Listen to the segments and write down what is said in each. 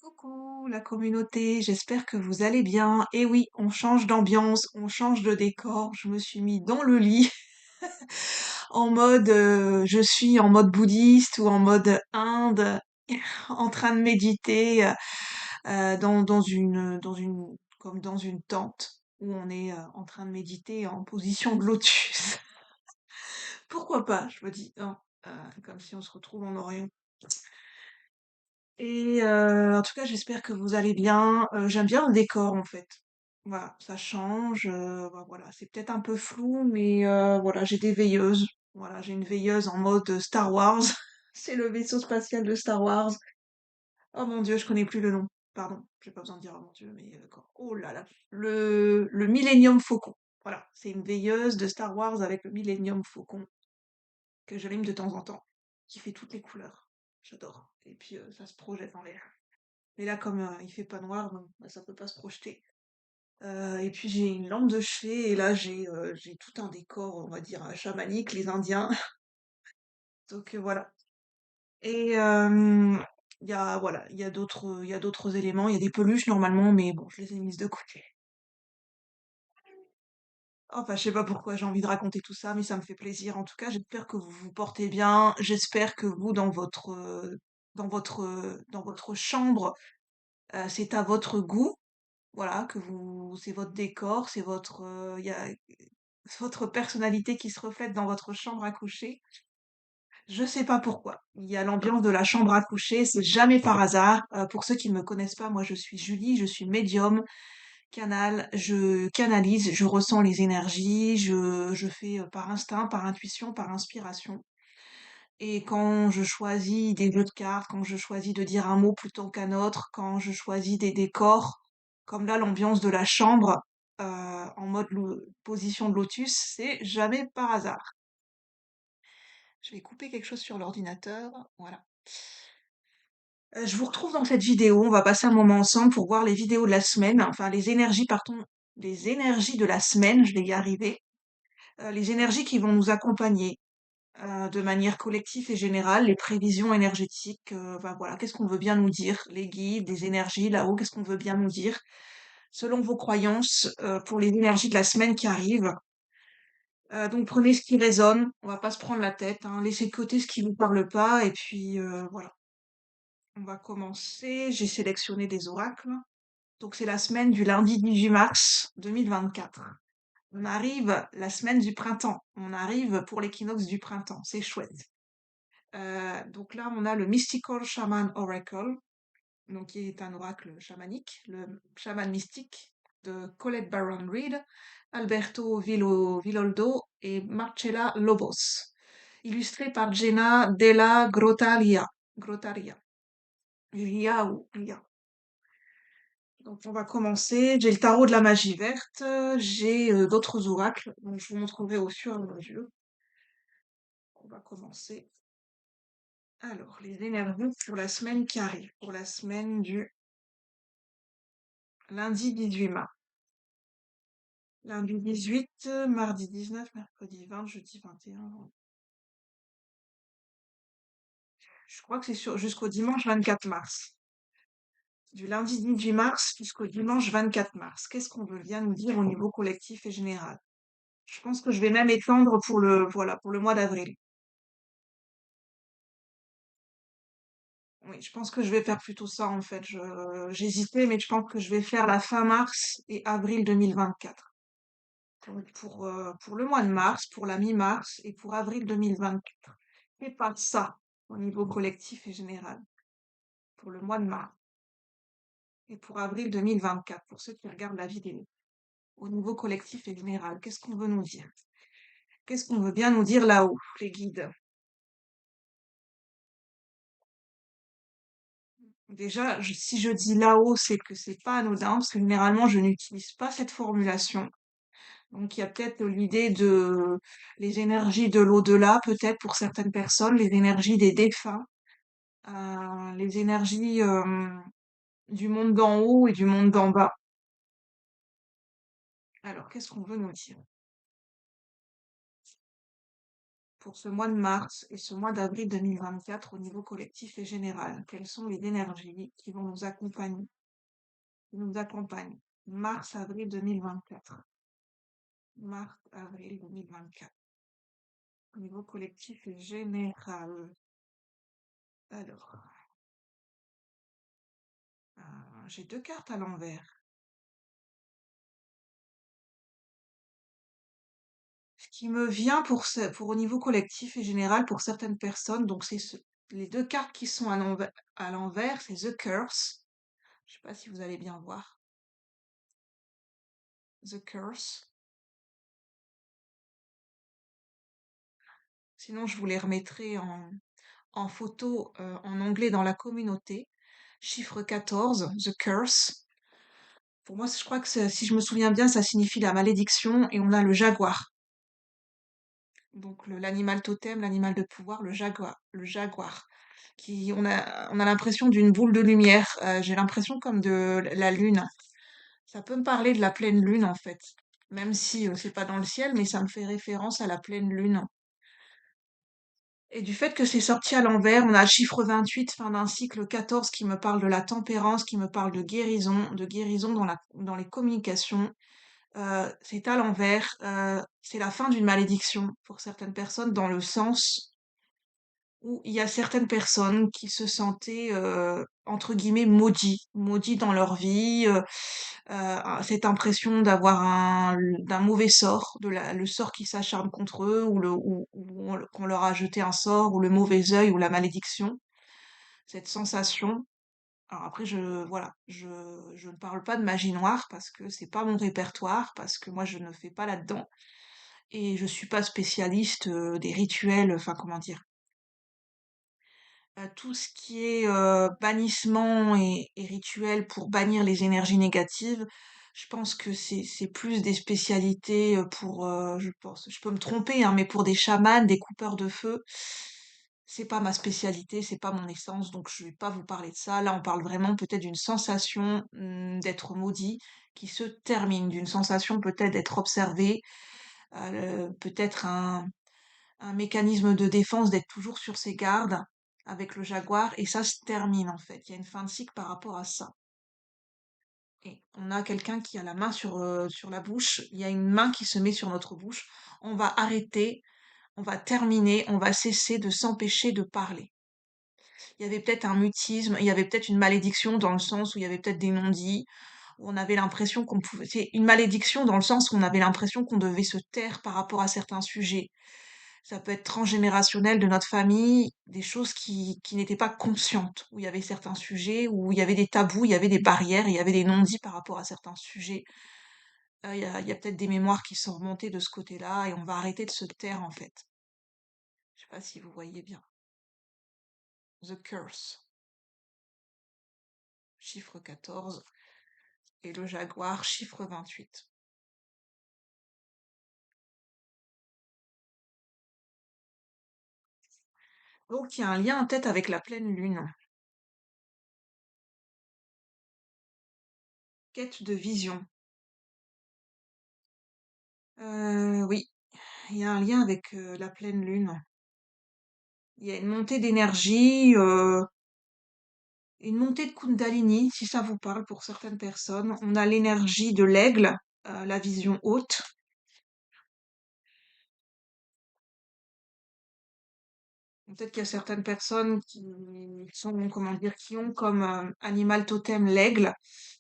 Coucou la communauté, j'espère que vous allez bien. Et oui, on change d'ambiance, on change de décor. Je me suis mis dans le lit en mode, je suis en mode bouddhiste ou en mode Inde, en train de méditer comme dans une tente où on est en train de méditer en position de lotus. Pourquoi pas, je me dis, hein, comme si on se retrouve en Orient. Et en tout cas, j'espère que vous allez bien. J'aime bien le décor en fait. Voilà, ça change. Bah, voilà, c'est peut-être un peu flou, mais voilà, j'ai des veilleuses. Voilà, j'ai une veilleuse en mode Star Wars. C'est le vaisseau spatial de Star Wars. Oh mon Dieu, je connais plus le nom. Pardon, j'ai pas besoin de dire oh mon Dieu, mais oh là là, le Millennium Faucon. Voilà, c'est une veilleuse de Star Wars avec le Millennium Faucon que j'allume de temps en temps, qui fait toutes les couleurs. J'adore. Et puis ça se projette en l'air. Mais là, comme il fait pas noir, donc bah, ça peut pas se projeter. Et puis j'ai une lampe de chevet et là j'ai tout un décor, on va dire, chamanique, les Indiens. Donc voilà. Et il y a voilà, il y a d'autres éléments, il y a des peluches normalement, mais bon, je les ai mises de côté. Enfin, je sais pas pourquoi j'ai envie de raconter tout ça, mais ça me fait plaisir. En tout cas, j'espère que vous vous portez bien. J'espère que vous, dans votre chambre, c'est à votre goût. Voilà, c'est votre décor, il y a votre personnalité qui se reflète dans votre chambre à coucher. Je sais pas pourquoi. Il y a l'ambiance de la chambre à coucher, c'est jamais par hasard. Pour ceux qui ne me connaissent pas, moi je suis Julie, je suis médium, je canalise, je ressens les énergies, je fais par instinct, par intuition, par inspiration. Et quand je choisis des jeux de cartes, quand je choisis de dire un mot plutôt qu'un autre, quand je choisis des décors, comme là l'ambiance de la chambre, en mode position de lotus, c'est jamais par hasard. Je vais couper quelque chose sur l'ordinateur, voilà. Je vous retrouve dans cette vidéo, on va passer un moment ensemble pour voir les vidéos de la semaine, enfin les énergies de la semaine, je vais y arriver, les énergies qui vont nous accompagner de manière collective et générale, les prévisions énergétiques, ben voilà, qu'est-ce qu'on veut bien nous dire, les guides, les énergies là-haut, qu'est-ce qu'on veut bien nous dire, selon vos croyances, pour les énergies de la semaine qui arrivent. Donc prenez ce qui résonne, on va pas se prendre la tête, hein, laissez de côté ce qui vous parle pas, et puis voilà. On va commencer, j'ai sélectionné des oracles. Donc c'est la semaine du lundi 18 mars 2024. On arrive la semaine du printemps, on arrive pour l'équinoxe du printemps, c'est chouette. Donc là, on a le Mystical Shaman Oracle, donc qui est un oracle chamanique, le chaman mystique de Colette Baron Reed, Alberto Villoldo et Marcella Lobos, illustré par Jenna Della Grottaria. Grottaria. Lia ou Lia. Donc on va commencer. J'ai le tarot de la magie verte, j'ai d'autres oracles, donc je vous montrerai au fur et à mesure. On va commencer. Alors, les énergies pour la semaine qui arrive, pour la semaine du lundi 18 mars. Lundi 18, mardi 19, mercredi 20, jeudi 21. Je crois que c'est jusqu'au dimanche 24 mars. Du lundi 18 mars jusqu'au dimanche 24 mars. Qu'est-ce qu'on veut bien nous dire au niveau collectif et général? Je pense que je vais même étendre voilà, pour le mois d'avril. Oui, je pense que je vais faire plutôt ça en fait. J'hésitais, mais je pense que je vais faire la fin mars et avril 2024. Donc pour le mois de mars, pour la mi-mars et pour avril 2024. Et pas ça au niveau collectif et général. Pour le mois de mars et pour avril 2024, pour ceux qui regardent la vidéo. Au niveau collectif et général, qu'est-ce qu'on veut nous dire? Qu'est-ce qu'on veut bien nous dire là-haut, les guides? Déjà, si je dis là-haut, c'est que c'est pas anodin, parce que généralement, je n'utilise pas cette formulation. Donc, il y a peut-être l'idée de les énergies de l'au-delà, peut-être pour certaines personnes, les énergies des défunts, les énergies du monde d'en haut et du monde d'en bas. Alors, qu'est-ce qu'on veut nous dire? pour ce mois de mars et ce mois d'avril 2024 au niveau collectif et général? Quelles sont les énergies qui vont nous accompagnent? Mars-avril 2024. Mars-avril 2024. Au niveau collectif et général. Alors, j'ai deux cartes à l'envers. Ce qui me vient pour au niveau collectif et général pour certaines personnes, donc les deux cartes qui sont à l'envers, c'est The Curse. Je sais pas si vous allez bien voir. The Curse. Sinon, je vous les remettrai en photo en anglais dans la communauté. Chiffre 14, The Curse. Pour moi, je crois que si je me souviens bien, ça signifie la malédiction et on a le jaguar. Donc l'animal totem, l'animal de pouvoir, le jaguar, qui on a l'impression d'une boule de lumière. J'ai l'impression comme de la lune. Ça peut me parler de la pleine lune en fait, même si c'est pas dans le ciel, mais ça me fait référence à la pleine lune. Et du fait que c'est sorti à l'envers, on a le chiffre 28, fin d'un cycle 14, qui me parle de la tempérance, qui me parle de guérison dans les communications. C'est à l'envers, c'est la fin d'une malédiction pour certaines personnes, dans le sens où il y a certaines personnes qui se sentaient, entre guillemets, maudits dans leur vie, cette impression d'un mauvais sort, le sort qui s'acharne contre eux, qu'on leur a jeté un sort, ou le mauvais œil, ou la malédiction, cette sensation. Alors après, voilà, je ne parle pas de magie noire parce que c'est pas mon répertoire, parce que moi je ne fais pas là-dedans, et je suis pas spécialiste des rituels, enfin comment dire, tout ce qui est bannissement et rituel pour bannir les énergies négatives, je pense que c'est plus des spécialités je pense, je peux me tromper, hein, mais pour des chamans, des coupeurs de feu, c'est pas ma spécialité, c'est pas mon essence, donc je vais pas vous parler de ça. Là, on parle vraiment peut-être d'une sensation d'être maudit qui se termine, d'une sensation peut-être d'être observé, peut-être un mécanisme de défense, d'être toujours sur ses gardes avec le jaguar, et ça se termine en fait. Il y a une fin de cycle par rapport à ça. Et on a quelqu'un qui a la main sur la bouche, il y a une main qui se met sur notre bouche. On va arrêter, on va terminer, on va cesser de s'empêcher de parler. Il y avait peut-être un mutisme, il y avait peut-être une malédiction dans le sens où il y avait peut-être des non-dits, où on avait l'impression qu'on pouvait. C'est une malédiction dans le sens où on avait l'impression qu'on devait se taire par rapport à certains sujets. Ça peut être transgénérationnel de notre famille, des choses qui n'étaient pas conscientes, où il y avait certains sujets, où il y avait des tabous, il y avait des barrières, il y avait des non-dits par rapport à certains sujets. Il y a peut-être des mémoires qui sont remontées de ce côté-là, et on va arrêter de se taire en fait. Je sais pas si vous voyez bien. The Curse, chiffre 14, et le jaguar, chiffre 28. Donc il y a un lien en tête avec la pleine lune. Quête de vision. Oui, il y a un lien avec la pleine lune. Il y a une montée d'énergie, une montée de Kundalini, si ça vous parle pour certaines personnes. On a l'énergie de l'aigle, la vision haute. Peut-être qu'il y a certaines personnes qui sont, comment dire, qui ont comme animal totem l'aigle,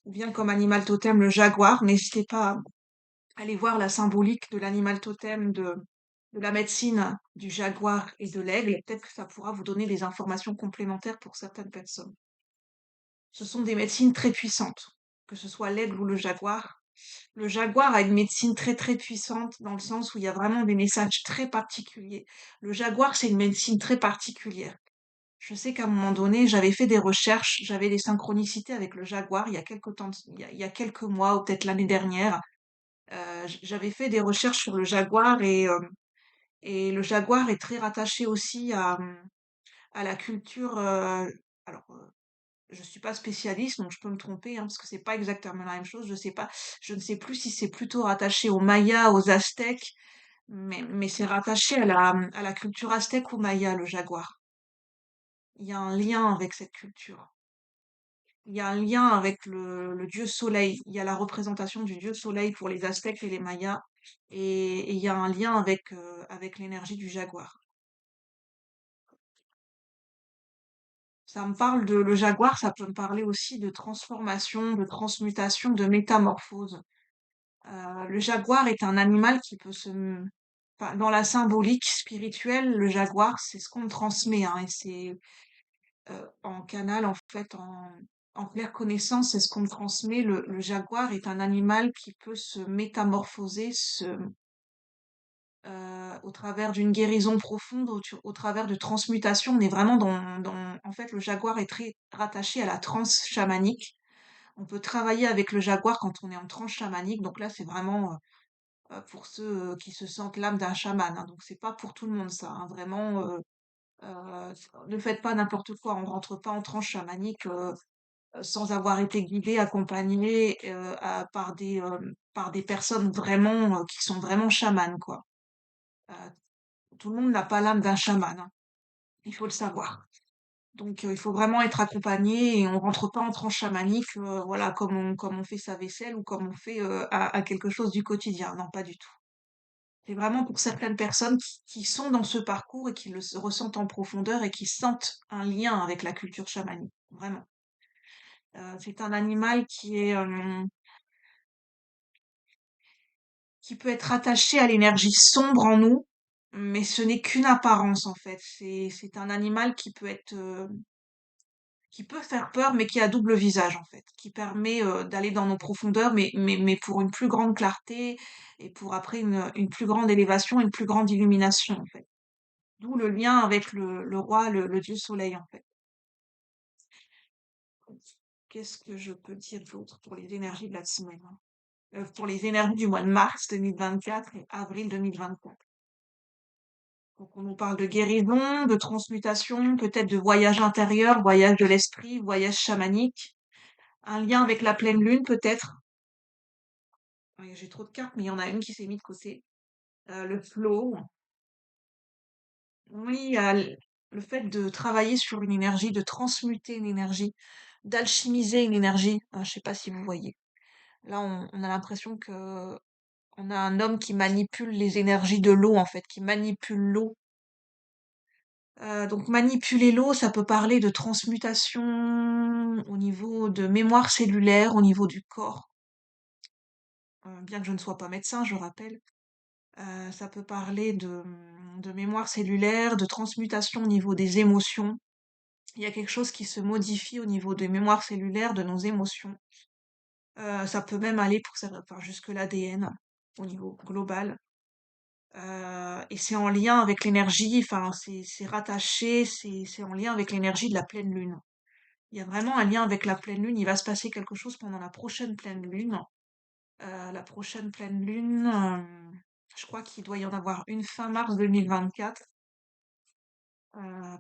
ou bien comme animal totem le jaguar. N'hésitez pas à aller voir la symbolique de l'animal totem de la médecine du jaguar et de l'aigle. Peut-être que ça pourra vous donner des informations complémentaires pour certaines personnes. Ce sont des médecines très puissantes, que ce soit l'aigle ou le jaguar. Le jaguar a une médecine très très puissante dans le sens où il y a vraiment des messages très particuliers. Le jaguar, c'est une médecine très particulière. Je sais qu'à un moment donné, j'avais fait des recherches, j'avais des synchronicités avec le jaguar il y a quelques temps, il y a quelques mois ou peut-être l'année dernière. J'avais fait des recherches sur le jaguar, et le jaguar est très rattaché aussi à la culture. Alors, je suis pas spécialiste, donc je peux me tromper, hein, parce que c'est pas exactement la même chose. Je sais pas, je ne sais plus si c'est plutôt rattaché aux Mayas, aux Aztèques, Mais c'est rattaché à la culture aztèque ou maya, le jaguar. Il y a un lien avec cette culture. Il y a un lien avec le dieu soleil. Il y a la représentation du dieu soleil pour les Aztèques et les Mayas. Et il y a un lien avec l'énergie du jaguar. Ça me parle le jaguar, ça peut me parler aussi de transformation, de transmutation, de métamorphose. Le jaguar est un animal qui peut enfin, dans la symbolique spirituelle, le jaguar, c'est ce qu'on me transmet, hein, et c'est en canal, en fait, en claire connaissance, c'est ce qu'on me transmet. Le jaguar est un animal qui peut se métamorphoser au travers d'une guérison profonde, au travers de transmutation. On est vraiment en fait, le jaguar est très rattaché à la transe chamanique. On peut travailler avec le jaguar quand on est en transe chamanique. Donc là, c'est vraiment pour ceux qui se sentent l'âme d'un chaman, hein. Donc c'est pas pour tout le monde ça, hein. Vraiment, euh, ne faites pas n'importe quoi. On rentre pas en transe chamanique sans avoir été guidé, accompagné par des personnes vraiment qui sont vraiment chamanes, quoi. Euh, Tout le monde n'a pas l'âme d'un chaman, hein. Il faut le savoir. Donc il faut vraiment être accompagné et on rentre pas en transe chamanique, voilà, comme on fait sa vaisselle ou comme on fait à quelque chose du quotidien. Non, pas du tout. C'est vraiment pour certaines personnes qui sont dans ce parcours et qui ressentent en profondeur et qui sentent un lien avec la culture chamanique. Vraiment. C'est un animal qui peut être attaché à l'énergie sombre en nous, mais ce n'est qu'une apparence en fait. C'est un animal qui peut faire peur, mais qui a double visage en fait, qui permet d'aller dans nos profondeurs, mais pour une plus grande clarté et pour après une plus grande élévation, une plus grande illumination en fait. D'où le lien avec le roi, le dieu soleil en fait. Qu'est-ce que je peux dire d'autre pour les énergies de la semaine, hein? Pour les énergies du mois de mars 2024 et avril 2024. Donc on nous parle de guérison, de transmutation, peut-être de voyage intérieur, voyage de l'esprit, voyage chamanique, un lien avec la pleine lune peut-être. Ouais, j'ai trop de cartes, mais il y en a une qui s'est mise de côté. Le flow. Oui, le fait de travailler sur une énergie, de transmuter une énergie, d'alchimiser une énergie. Je sais pas si vous voyez. Là, on a l'impression que on a un homme qui manipule les énergies de l'eau, en fait, qui manipule l'eau. Donc manipuler l'eau, ça peut parler de transmutation au niveau de mémoire cellulaire, au niveau du corps. Bien que je ne sois pas médecin, je rappelle. Ça peut parler de mémoire cellulaire, de transmutation au niveau des émotions. Il y a quelque chose qui se modifie au niveau des mémoires cellulaires, de nos émotions. Ça peut même aller pour ça, enfin, jusque l'ADN au niveau global. Et c'est en lien avec l'énergie, enfin, c'est rattaché, c'est en lien avec l'énergie de la pleine lune. Il y a vraiment un lien avec la pleine lune. Il va se passer quelque chose pendant la prochaine pleine lune. La prochaine pleine lune, je crois qu'il doit y en avoir une fin mars 2024.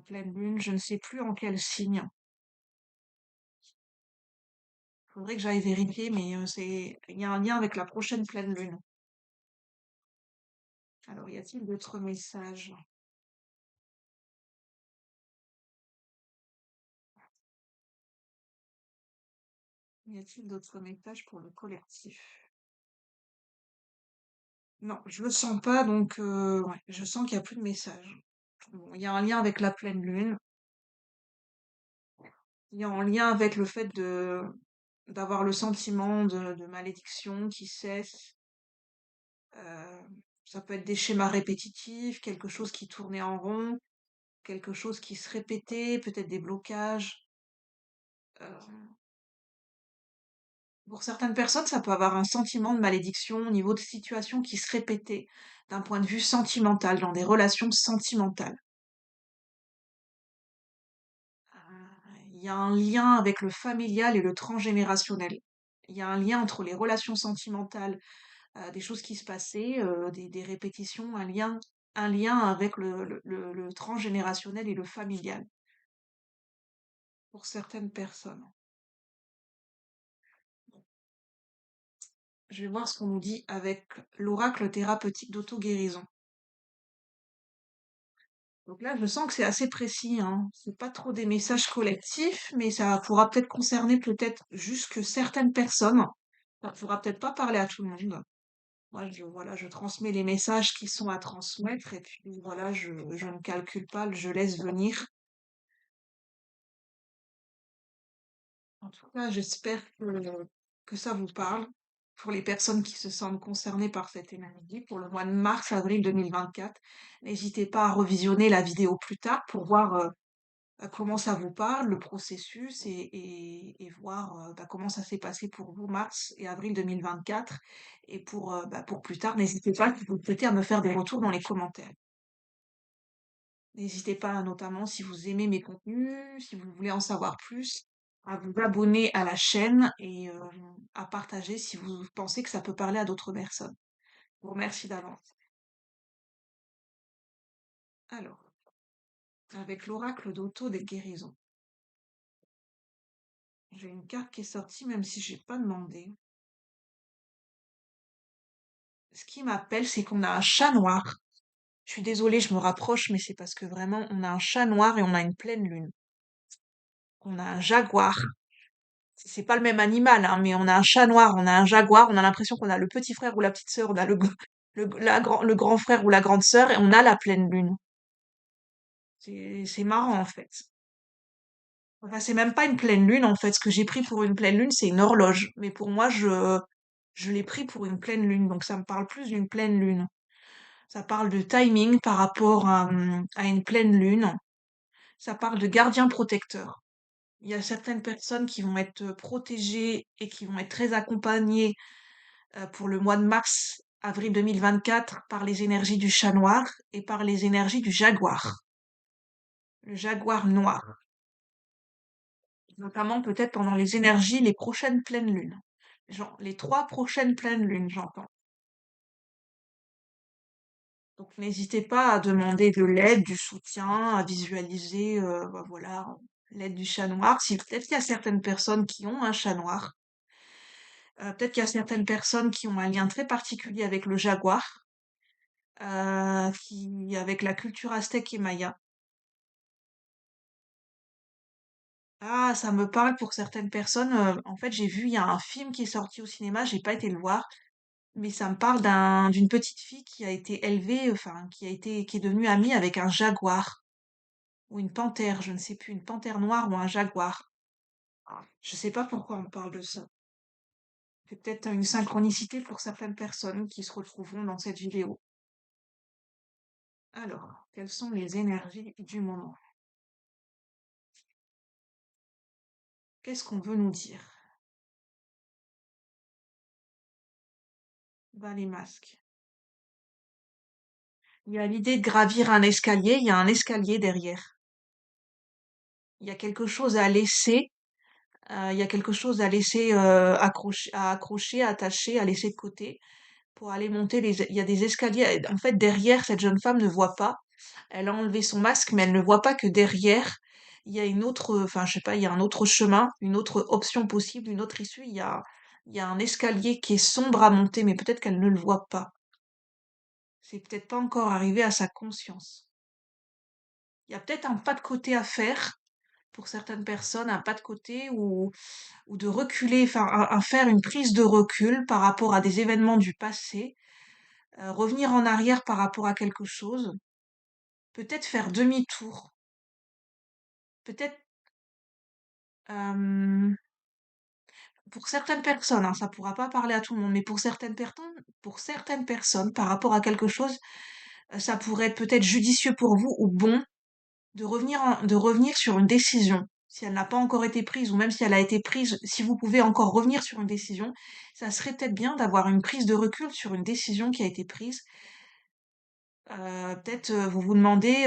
Pleine lune, je ne sais plus en quel signe. Faudrait que j'aille vérifier, mais il y a un lien avec la prochaine pleine lune. Alors, y a-t-il d'autres messages? Y a-t-il d'autres messages pour le collectif? Non, je le sens pas, donc ouais, je sens qu'il y a plus de messages. Bon, il y a un lien avec la pleine lune. Il y a un lien avec le fait d'avoir le sentiment de malédiction qui cesse. Euh, Ça peut être des schémas répétitifs, quelque chose qui tournait en rond, quelque chose qui se répétait, peut-être des blocages. Euh, pour certaines personnes, ça peut avoir un sentiment de malédiction au niveau de situations qui se répétaient d'un point de vue sentimental, dans des relations sentimentales. Il y a un lien avec le familial et le transgénérationnel. Il y a un lien entre les relations sentimentales, des choses qui se passaient, des répétitions, un lien avec le transgénérationnel et le familial pour certaines personnes. Je vais voir ce qu'on nous dit avec l'oracle thérapeutique d'auto-guérison. Donc là, je sens que c'est assez précis, hein. C'est pas trop des messages collectifs, mais ça pourra peut-être concerner peut-être juste que certaines personnes. Ça pourra peut-être pas parler à tout le monde. Moi, voilà, je transmets les messages qui sont à transmettre et puis voilà, je ne calcule pas, je laisse venir. En tout cas, j'espère que ça vous parle pour les personnes qui se sentent concernées par cette énergie pour le mois de mars-avril 2024. N'hésitez pas à revisionner la vidéo plus tard pour voir comment ça vous parle, le processus et voir bah, comment ça s'est passé pour vous mars et avril 2024. Et pour plus tard, n'hésitez pas, si vous le souhaitez, à me faire des retours dans les commentaires. N'hésitez pas, notamment, si vous aimez mes contenus, si vous voulez en savoir plus, à vous abonner à la chaîne et à partager si vous pensez que ça peut parler à d'autres personnes. Je vous remercie d'avance. Alors, avec l'oracle d'auto des guérisons, j'ai une carte qui est sortie même si j'ai pas demandé. Ce qui m'appelle, c'est qu'on a un chat noir. Je suis désolée, je me rapproche, mais c'est parce que vraiment, on a un chat noir et on a une pleine lune. On a un jaguar. C'est pas le même animal, hein, mais on a un chat noir, on a un jaguar, on a l'impression qu'on a le petit frère ou la petite sœur, on a le grand frère ou la grande sœur, et on a la pleine lune. C'est marrant, en fait. Enfin, c'est même pas une pleine lune, en fait. Ce que j'ai pris pour une pleine lune, c'est une horloge. Mais pour moi, je l'ai pris pour une pleine lune, donc ça me parle plus d'une pleine lune. Ça parle de timing par rapport à une pleine lune. Ça parle de gardien protecteur. Il y a certaines personnes qui vont être protégées et qui vont être très accompagnées pour le mois de mars, avril 2024 par les énergies du chat noir et par les énergies du jaguar, le jaguar noir, notamment peut-être pendant les énergies, les prochaines pleines lunes. Genre, les 3 prochaines pleines lunes, j'entends. Donc n'hésitez pas à demander de l'aide, du soutien, à visualiser, bah voilà, l'aide du chat noir. Si peut-être qu'il y a certaines personnes qui ont un chat noir, peut-être qu'il y a certaines personnes qui ont un lien très particulier avec le jaguar, qui avec la culture aztèque et maya. Ah, ça me parle pour certaines personnes. En fait, j'ai vu, il y a un film qui est sorti au cinéma, j'ai pas été le voir, mais ça me parle d'une petite fille qui a été élevée, enfin, qui est devenue amie avec un jaguar ou une panthère, je ne sais plus, une panthère noire ou un jaguar. Je sais pas pourquoi on parle de ça. C'est peut-être une synchronicité pour certaines personnes qui se retrouveront dans cette vidéo. Alors, quelles sont les énergies du moment? Qu'est-ce qu'on veut nous dire? Bah, les masques. Il y a l'idée de gravir un escalier, il y a un escalier derrière. Il y a quelque chose à laisser, il y a quelque chose à laisser accrocher, attacher, à laisser de côté pour aller monter il y a des escaliers. En fait, derrière, cette jeune femme ne voit pas. Elle a enlevé son masque, mais elle ne voit pas que derrière, il y a une autre, enfin, je sais pas, il y a un autre chemin, une autre option possible, une autre issue. Il y a un escalier qui est sombre à monter, mais peut-être qu'elle ne le voit pas. C'est peut-être pas encore arrivé à sa conscience. Il y a peut-être un pas de côté à faire pour certaines personnes, un pas de côté ou de reculer, enfin, à faire une prise de recul par rapport à des événements du passé, revenir en arrière par rapport à quelque chose, peut-être faire demi-tour, peut-être euh, pour certaines personnes, hein, ça pourra pas parler à tout le monde, mais pour certaines personnes, par rapport à quelque chose, ça pourrait être peut-être judicieux pour vous ou bon de revenir sur une décision. Si elle n'a pas encore été prise, ou même si elle a été prise, si vous pouvez encore revenir sur une décision, ça serait peut-être bien d'avoir une prise de recul sur une décision qui a été prise. Peut-être vous vous demandez,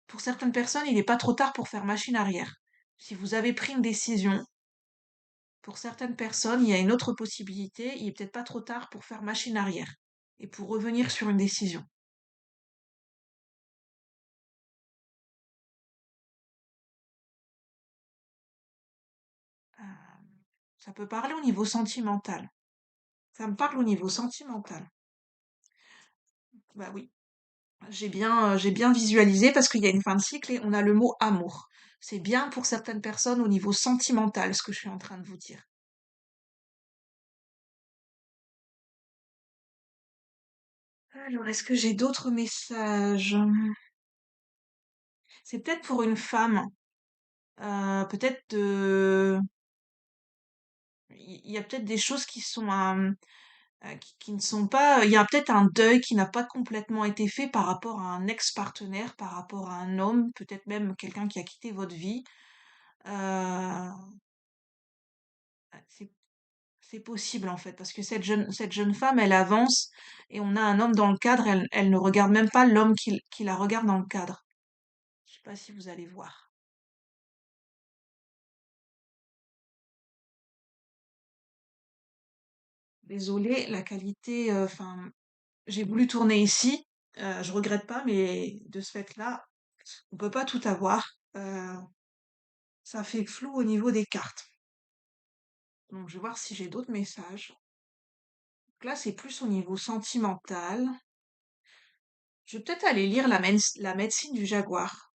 pour certaines personnes, il n'est pas trop tard pour faire machine arrière. Si vous avez pris une décision, pour certaines personnes, il y a une autre possibilité, il est peut-être pas trop tard pour faire machine arrière et pour revenir sur une décision. Euh, Ça peut parler au niveau sentimental. Ça me parle au niveau sentimental. Bah oui. J'ai bien visualisé parce qu'il y a une fin de cycle et on a le mot amour. C'est bien pour certaines personnes au niveau sentimental, ce que je suis en train de vous dire. Alors, est-ce que j'ai d'autres messages? C'est peut-être pour une femme. Peut-être il y a peut-être des choses qui sont qui ne sont pas. Il y a peut-être un deuil qui n'a pas complètement été fait par rapport à un ex-partenaire, par rapport à un homme, peut-être même quelqu'un qui a quitté votre vie. Euh, c'est c'est possible en fait, parce que cette jeune femme, elle avance et on a un homme dans le cadre, elle ne regarde même pas l'homme qui la regarde dans le cadre. Je sais pas si vous allez voir. Désolée, la qualité, enfin, j'ai voulu tourner ici, je regrette pas, mais de ce fait-là, on peut pas tout avoir. Ça fait flou au niveau des cartes. Donc je vais voir si j'ai d'autres messages. Donc là, c'est plus au niveau sentimental. Je vais peut-être aller lire la médecine du jaguar.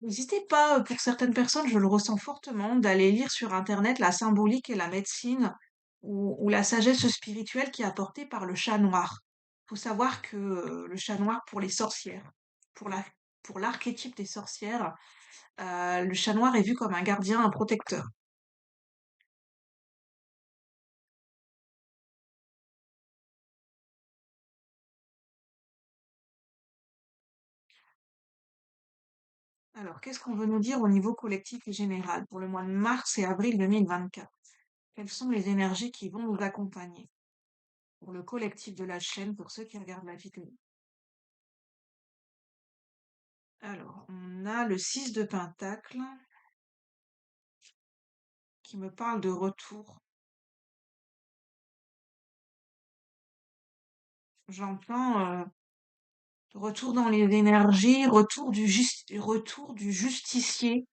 N'hésitez pas, pour certaines personnes, je le ressens fortement, d'aller lire sur Internet la symbolique et la médecine ou la sagesse spirituelle qui est apportée par le chat noir. Faut savoir que le chat noir pour les sorcières, pour la, pour l'archétype des sorcières, le chat noir est vu comme un gardien, un protecteur. Alors, qu'est-ce qu'on veut nous dire au niveau collectif et général pour le mois de mars et avril 2024? Quelles sont les énergies qui vont nous accompagner pour le collectif de la chaîne, pour ceux qui regardent la vidéo? Alors, on a le 6 de Pentacle qui me parle de retour. J'entends retour dans les énergies, retour du justicier.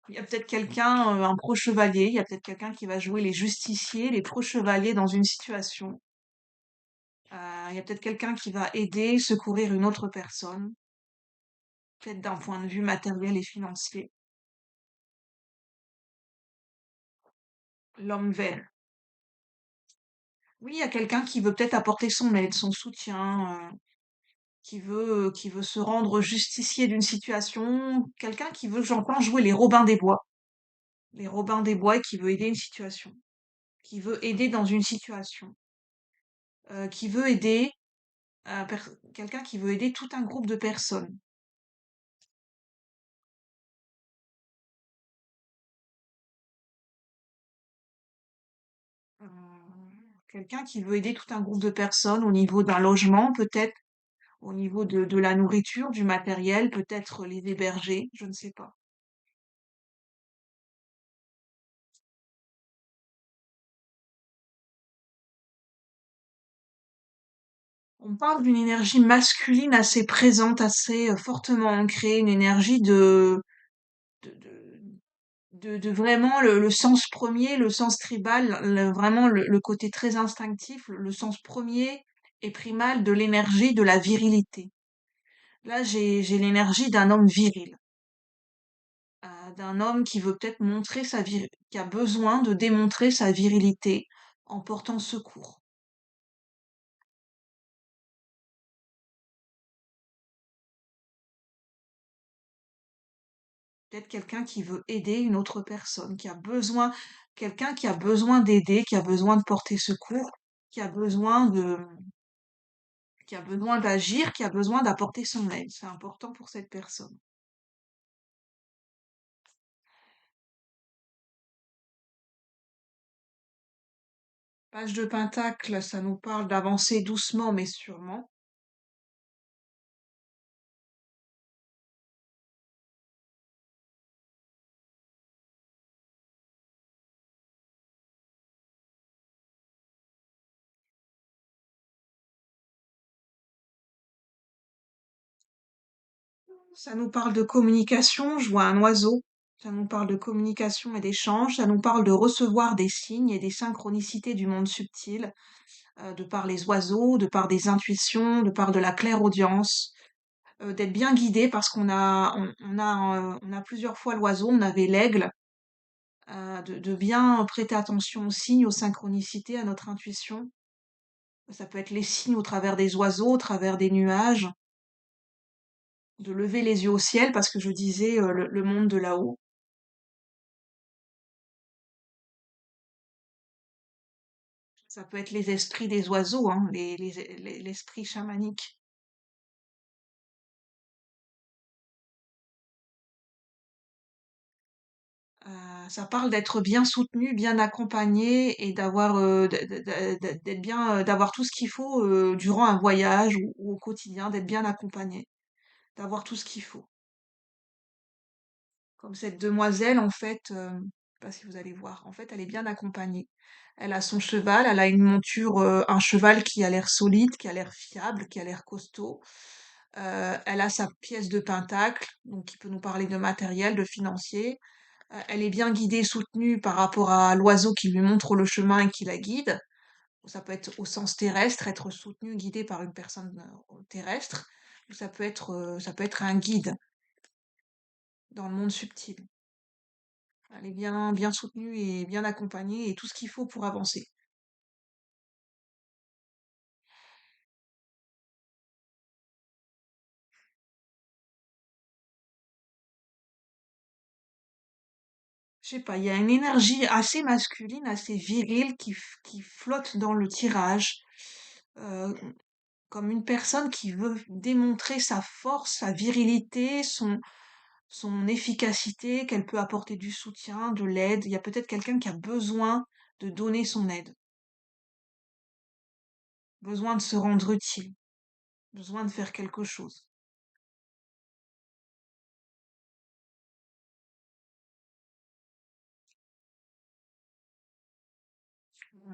Il y a peut-être quelqu'un, un pro-chevalier, il y a peut-être quelqu'un qui va jouer les justiciers, les pro-chevaliers dans une situation. Il y a peut-être quelqu'un qui va aider, secourir une autre personne, peut-être d'un point de vue matériel et financier. L'homme vert. Oui, il y a quelqu'un qui veut peut-être apporter son aide, son soutien, qui veut se rendre justicier d'une situation, quelqu'un qui veut, j'entends, jouer les Robins des Bois. Les Robins des Bois et qui veut aider une situation, qui veut aider dans une situation, qui veut aider quelqu'un qui veut aider tout un groupe de personnes. Euh, Quelqu'un qui veut aider tout un groupe de personnes au niveau d'un logement, peut-être au niveau de la nourriture, du matériel, peut-être les héberger, je ne sais pas. On parle d'une énergie masculine assez présente, assez fortement ancrée, une énergie de, de, de vraiment le sens premier, le sens tribal, vraiment le côté très instinctif, le sens premier et primal de l'énergie, de la virilité. Là, j'ai l'énergie d'un homme viril, d'un homme qui veut peut-être montrer qui a besoin de démontrer sa virilité en portant secours. Peut-être quelqu'un qui veut aider une autre personne, quelqu'un qui a besoin d'aider, qui a besoin de porter secours, qui a besoin qui a besoin d'agir, qui a besoin d'apporter son aide. C'est important pour cette personne. Page de Pentacle, ça nous parle d'avancer doucement mais sûrement. Ça nous parle de communication, je vois un oiseau. Ça nous parle de communication et d'échange. Ça nous parle de recevoir des signes et des synchronicités du monde subtil. de par les oiseaux, de par des intuitions, de par de la clairaudience, d'être bien guidé parce on a plusieurs fois l'oiseau, on avait l'aigle, de bien prêter attention aux signes, aux synchronicités, à notre intuition. Ça peut être les signes au travers des oiseaux, au travers des nuages, de lever les yeux au ciel parce que je disais le monde de là-haut. Ça peut être les esprits des oiseaux, hein, l'esprit chamanique. Ça parle d'être bien soutenu, bien accompagné et d'avoir d'être bien, d'avoir tout ce qu'il faut durant un voyage ou au quotidien, d'être bien accompagné, d'avoir tout ce qu'il faut. Comme cette demoiselle, en fait, je sais pas si vous allez voir, en fait, elle est bien accompagnée. Elle a son cheval, elle a une monture, un cheval qui a l'air solide, qui a l'air fiable, qui a l'air costaud. Elle a sa pièce de pentacle, donc qui peut nous parler de matériel, de financier. Elle est bien guidée, soutenue par rapport à l'oiseau qui lui montre le chemin et qui la guide. Ça peut être au sens terrestre, être soutenu, guidé par une personne terrestre, ou ça peut être un guide dans le monde subtil. Elle est bien soutenue et bien accompagnée et tout ce qu'il faut pour avancer. Je sais pas, il y a une énergie assez masculine, assez virile qui flotte dans le tirage, euh, comme une personne qui veut démontrer sa force, sa virilité, son efficacité, qu'elle peut apporter du soutien, de l'aide. Il y a peut-être quelqu'un qui a besoin de donner son aide, besoin de se rendre utile, besoin de faire quelque chose. Euh,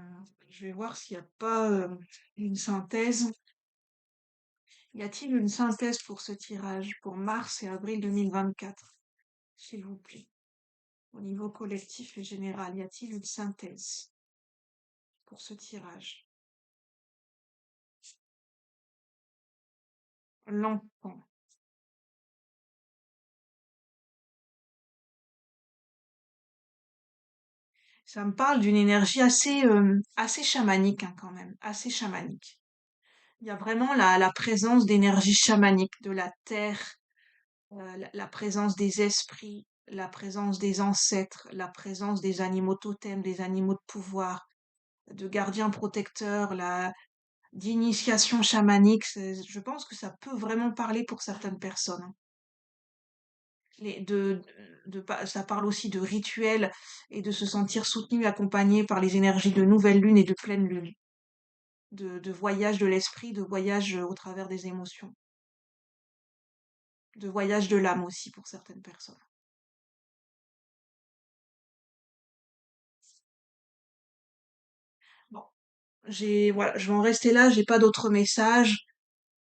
je vais voir s'il n'y a pas une synthèse. Y a-t-il une synthèse pour ce tirage pour mars et avril 2024, s'il vous plaît? Au niveau collectif et général, y a-t-il une synthèse pour ce tirage? L'enfant. Ça me parle d'une énergie assez chamanique, hein, quand même, assez chamanique. Il y a vraiment la présence d'énergie chamanique, de la terre, la présence des esprits, la présence des ancêtres, la présence des animaux totems, des animaux de pouvoir, de gardiens protecteurs, d'initiation chamanique. Je pense que ça peut vraiment parler pour certaines personnes, hein. Les, ça parle aussi de rituels et de se sentir soutenu, accompagné par les énergies de nouvelle lune et de pleine lune, de voyage de l'esprit, de voyage au travers des émotions, de voyage de l'âme aussi pour certaines personnes. Bon, voilà, je vais en rester là, j'ai pas d'autres messages.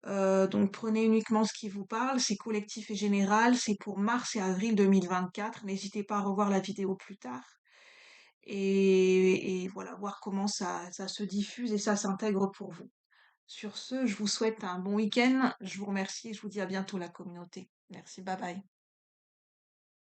Donc prenez uniquement ce qui vous parle, c'est collectif et général, c'est pour mars et avril 2024. N'hésitez pas à revoir la vidéo plus tard et voilà, voir comment ça se diffuse et ça s'intègre pour vous. Sur ce, je vous souhaite un bon week-end, je vous remercie et je vous dis à bientôt la communauté. Merci, bye bye.